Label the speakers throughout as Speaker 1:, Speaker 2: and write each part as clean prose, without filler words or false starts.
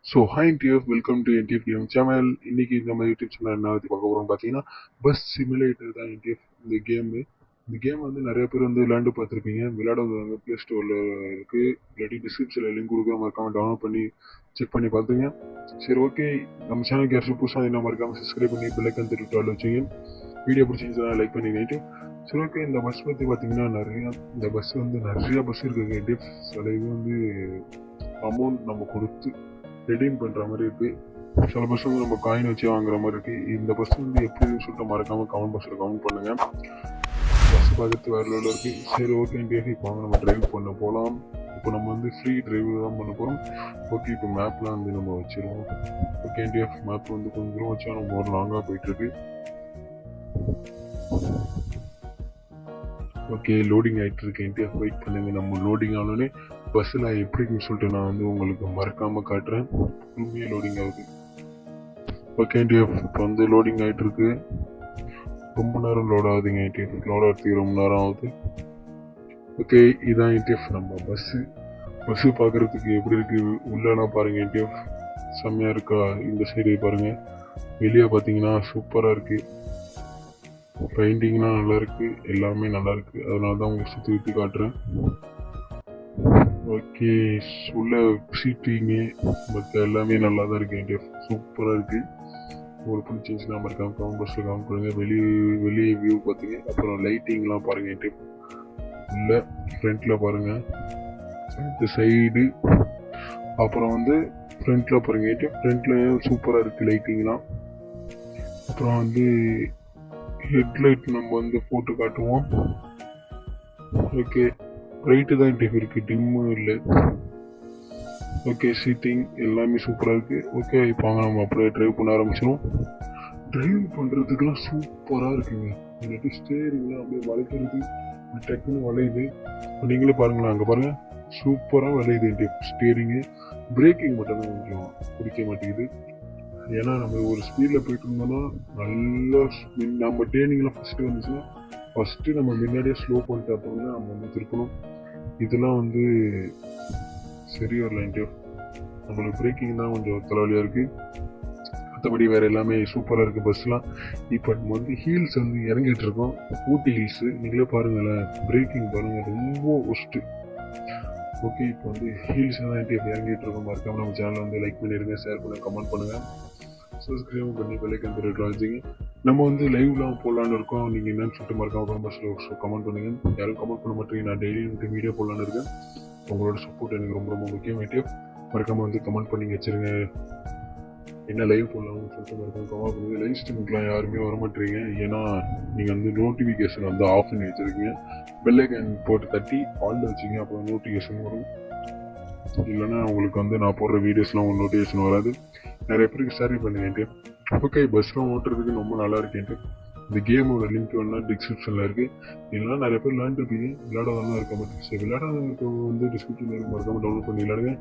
Speaker 1: So hi NDF, welcome to NDF game channel. இன்னைக்கு நம்ம YouTube channel என்ன பற்றி பார்க்க போகிறோம் பார்த்தீங்கன்னா, பஸ் சிமுலேட்டர் தான் என்டிஎஃப் இந்த கேமு. இந்த கேம் வந்து நிறைய பேர் வந்து விளையாண்டு பார்த்துருப்பீங்க. விளையாடுறவங்க ப்ளே ஸ்டோரில் இருக்குது, இல்லாட்டி டிஸ்கிரிப்ஷனில் லிங்க் கொடுக்குற மறக்காமல் டவுன்லோட் பண்ணி செக் பண்ணி பார்த்துங்க. சரி, ஓகே. நம்ம சேனலுக்கு யாரும் புதுசாக என்ன மறக்காமல் சப்ஸ்கிரைப் பண்ணி பெல்லைக்கன் தட்டி வச்சுங்க. வீடியோ பிடிச்சிருந்துச்சுன்னா லைக் பண்ணிக்கிட்டு. சரி, ஓகே. இந்த பஸ் பற்றி பார்த்தீங்கன்னா இந்த பஸ் வந்து நிறைய பஸ் இருக்குங்க என்டிஎஃப். சில இது வந்து அமௌண்ட் நம்ம கொடுத்து ரெடீம் பண்ணுற மாதிரி இருக்குது. சில பஸ் வந்து நம்ம காயின் வச்சு வாங்குற மாதிரி இருக்குது. இந்த பஸ் வந்து எப்படின்னு சொல்லிட்டு மறக்காமல் கமெண்ட் பாக்ஸில் கமெண்ட் பண்ணுங்கள். பஸ் பார்த்து வேறு லெவலில் இருக்குது. சரி, ஓகே. இப்போ வாங்க நம்ம டிரைவ் பண்ண போகலாம். இப்போ நம்ம வந்து ஃப்ரீ டிரைவ் தான் பண்ண போகிறோம். ஓகே, இப்போ மேப்லாம் வந்து நம்ம வச்சுருவோம். ஓகே, என்டிஎஃப் மேப் வந்து கொஞ்சம் தூரம் வச்சா நம்ம ஒரு லாங்காக போயிட்டுருக்கு. ஓகே, லோடிங் ஆகிட்டு இருக்கு என்டிஎஃப். வெயிட் பண்ணுங்க. நம்ம லோடிங் ஆனோடனே பஸ்ஸில் எப்படின்னு சொல்லிட்டு நான் வந்து உங்களுக்கு மறக்காமல் காட்டுறேன். உண்மையாக லோடிங் ஆகுது. ஓகே என்டிஎஃப், இப்போ வந்து லோடிங் ஆகிட்டு இருக்கு. ரொம்ப நேரம் லோட் ஆகுதுங்க என்டிஎஃப். லோட் ஆகிறதுக்கு ரொம்ப நேரம் ஆகுது. ஓகே, இதான் என்டிஎஃப் நம்ம பஸ்ஸு பார்க்குறதுக்கு எப்படி இருக்குது உள்ளலாம் பாருங்கள் என்டிஎஃப். செம்மையாக இருக்கா? இந்த சைடு பாருங்கள். வெளியே பார்த்தீங்கன்னா சூப்பராக இருக்குது. பெயிண்டிங்லாம் நல்லா இருக்குது, எல்லாமே நல்லா இருக்குது. அதனால தான் உங்களுக்கு சுற்றி காட்டுறேன். ஓகே, உள்ள சீட்டிங்கு மற்ற எல்லாமே நல்லா தான் இருக்குது என்டிஎஃப். சூப்பராக இருக்குது. உங்களுக்கு பிடிச்சிருந்துச்சுன்னா மறக்காம கமெண்ட் பாக்ஸில் கமெண்ட் பண்ணுங்கள். வெளியே வியூ பார்த்தீங்க. அப்புறம் லைட்டிங்லாம் பாருங்கள் என்டிஎஃப். உள்ள ஃப்ரண்ட்டில் பாருங்கள், இந்த சைடு, அப்புறம் வந்து ஃப்ரண்ட்டில் பாருங்கள் என்டிஎஃப். ஃப்ரண்ட்டில் சூப்பராக இருக்குது லைட்டிங்லாம். அப்புறம் வந்து ஹெட்லைட் நம்ம வந்து போட்டு காட்டுவோம். ஓகே, ரைட்டு தான் என்டிஎஃப் இருக்குது, டிம்மும் இல்லை. ஓகே, சீட்டிங் எல்லாமே சூப்பராக இருக்குது. ஓகே, இப்போ வாங்க நம்ம அப்படியே ட்ரைவ் பண்ண ஆரம்பிச்சிடும். ட்ரைவ் பண்ணுறதுக்குலாம் சூப்பராக இருக்குங்க. இல்லாட்டி ஸ்டேரிங்லாம் அப்படியே வளைக்கிறது டக்குன்னு வளையுது. நீங்களே பாருங்களேன், அங்கே பாருங்கள், சூப்பராக வளையுது என்டிஎஃப் ஸ்டேரிங்கு. பிரேக்கிங் மட்டும் தான் கொஞ்சம் பிடிக்க மாட்டேங்குது. ஏன்னா நம்ம ஒரு ஸ்பீடில் போயிட்டு இருந்தோம்னா நல்லா நம்ம டேர்னிங்லாம் ஃபஸ்ட்டு வந்துச்சுன்னா ஃபஸ்ட்டு நம்ம முன்னாடியே ஸ்லோ பண்ணிட்டு அப்புறம் தான் நம்ம வந்து திருப்பணும். இதெல்லாம் வந்து சரி வரல என்டிஎஃப். நம்மளுக்கு பிரேக்கிங் தான் கொஞ்சம் தலைவலியாக இருக்குது. மற்றபடி வேறு எல்லாமே சூப்பராக இருக்குது பஸ்லாம். இப்போ நம்ம வந்து ஹீல்ஸ் வந்து இறங்கிட்டு இருக்கோம், ஊட்டி ஹீல்ஸு. நீங்களே பாருங்களேன், பிரேக்கிங் பாருங்கள், ரொம்ப ஒஸ்ட்டு. ஓகே, இப்போ வந்து ஹீல்ஸ் தான் என்டிஎஃப் இறங்கிட்டு இருக்கோம். மறக்காமல் நம்ம சேனலை வந்து லைக் பண்ணிடுங்க, ஷேர் பண்ணுங்கள், கமெண்ட் பண்ணுங்கள், சப்ஸ்கிரைப் பண்ணி பெல்லைக்கன் தட்டி வச்சுங்க. நம்ம வந்து லைவ்லாம் போடலான்னு இருக்கோம். நீங்கள் என்னன்னு சொல்லிட்டு மறக்காம கமெண்ட் பாக்ஸில் கமெண்ட் பண்ணுங்கள். யாரும் கமெண்ட் பண்ண மாட்டேங்க. நான் டெய்லி வந்து வீடியோ போடலான்னு இருக்கேன். உங்களோட சப்போர்ட் எனக்கு ரொம்ப ரொம்ப முக்கியம். என்டிஎஃப் மறக்காமல் வந்து கமெண்ட் பண்ணி வச்சுருங்க. என்ன லைவ் போடலாம்னு சொல்லிட்டு மறக்காம கமெண்ட் பண்ணுங்கள். லைவ் ஸ்ட்ரீமுக்குலாம் யாருமே வர மாட்டேறீங்க. ஏன்னா நீங்கள் வந்து நோட்டிஃபிகேஷன் வந்து ஆஃப் பண்ணி வச்சுருக்கீங்க. பெல்லைக்கன் போட்டு தட்டி ஆல்ல வச்சிங்க, அப்புறம் நோட்டிஃபிகேஷன் வரும். இல்லைன்னா உங்களுக்கு வந்து நான் போடுற வீடியோஸ்லாம் உங்களுக்கு நோட்டிஃபிகேஷன் வராது. நிறைய பேருக்கு ஷேர் பண்ணுங்க. ஓகே, பஸ்லாம் ஓட்டுறதுக்கு ரொம்ப நல்லா இருக்குன்ட்டு. இந்த கேமோட லிங்க் வேணா டிஸ்கிரிப்ஷனில் இருக்குது. இல்லைனா நிறைய பேர் விளையாண்டுருப்பீங்க, விளையாடாதான் இருக்க மாட்டேங்குது. சரி, விளையாடாத வந்து டிஸ்கிரிப்ஷனில் இருக்கு, மறக்காமல் டவுன்லோட் பண்ணி விளையாடுங்க.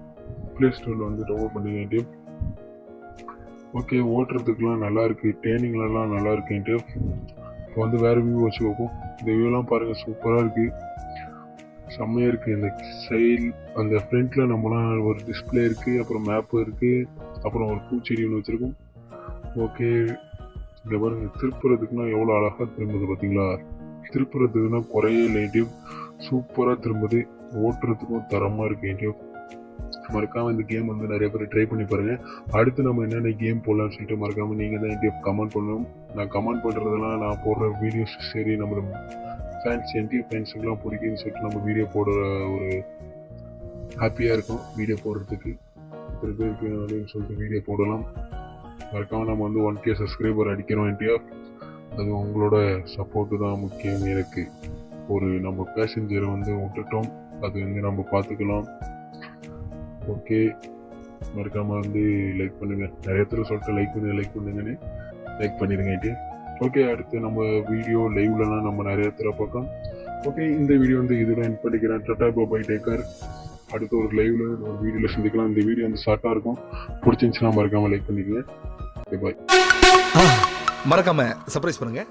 Speaker 1: ப்ளே ஸ்டோரில் வந்து டவுன்லோட் பண்ணிக்கிட்டு. ஓகே, ஓட்டுறதுக்குலாம் நல்லா இருக்குது, டேர்னிங்லாம் நல்லா இருக்குன்ட்டு. இப்போ வந்து வேறு வியூ வச்சு வைப்போம். இந்த வியூலாம் பாருங்கள், சூப்பராக இருக்குது, செம்மையாக இருக்குது. இந்த சைடு அந்த ஃப்ரண்ட்டில் நம்மளாம் ஒரு டிஸ்பிளே இருக்குது, அப்புறம் மேப்பு இருக்குது, அப்புறம் ஒரு பூச்செடி ஒன்று வச்சுருக்கோம். ஓகே, இங்கே பாருங்கள், திருப்புறதுக்குன்னா எவ்வளோ அழகாக திரும்புது பார்த்தீங்களா? திருப்புறதுக்குன்னா குறைய நெகட்டிவ், சூப்பராக திரும்புது. ஓட்டுறதுக்கும் தரமாக இருக்குது நெகட்டிவ். மறக்காமல் இந்த கேம் வந்து நிறைய பேர் ட்ரை பண்ணி பாருங்கள். அடுத்து நம்ம என்னென்ன கேம் போடலான்னு சொல்லிட்டு மறக்காமல் நீங்கள் தான் நெகட்டிவ் கமெண்ட் பண்ணணும். நான் கமெண்ட் பண்ணுறதெல்லாம் நான் போடுற வீடியோஸ் சரி, நம்ம ஃபேன்ஸ் என்டிஎஃப் ஃபேன்ஸுக்கெலாம் பிடிக்குன்னு சொல்லிட்டு நம்ம வீடியோ போடுற ஒரு ஹாப்பியாக இருக்கும். வீடியோ போடுறதுக்கு இத்தனை பேருக்கு அப்படின்னு சொல்லிட்டு வீடியோ போடலாம். மறக்காமல் நம்ம வந்து 1K சப்ஸ்கிரைபர் அடிக்கிறோம் என்டிஎஃப். அது உங்களோட சப்போர்ட்டு தான் முக்கியம் எனக்கு. ஒரு நம்ம பேசஞ்சரை வந்து விட்டுட்டோம், அது வந்து நம்ம பார்த்துக்கலாம். ஓகே, மறக்காமல் வந்து லைக் பண்ணுங்கள். நிறைய பேர் சொல்லிட்டு லைக் பண்ணுங்கன்னு லைக் பண்ணிடுங்க என்டிஎஃப். ஓகே, அடுத்து நம்ம வீடியோ லைவ்லலாம் நம்ம நிறைய தடவை பார்க்கலாம். ஓகே, இந்த வீடியோ வந்து இதோட எண்ட் பண்ணிக்கிறேன். Tata bye taker. அடுத்து ஒரு லைவ்ல ஒரு வீடியோவில் சந்திக்கலாம். இந்த வீடியோ வந்து ஷார்ட்டாக இருக்கும். பிடிச்சிருந்துச்சுன்னா மறக்காமல் லைக் பண்ணிக்கங்க. பாய்.
Speaker 2: மறக்காம சர்ப்ரைஸ் பண்ணுங்க.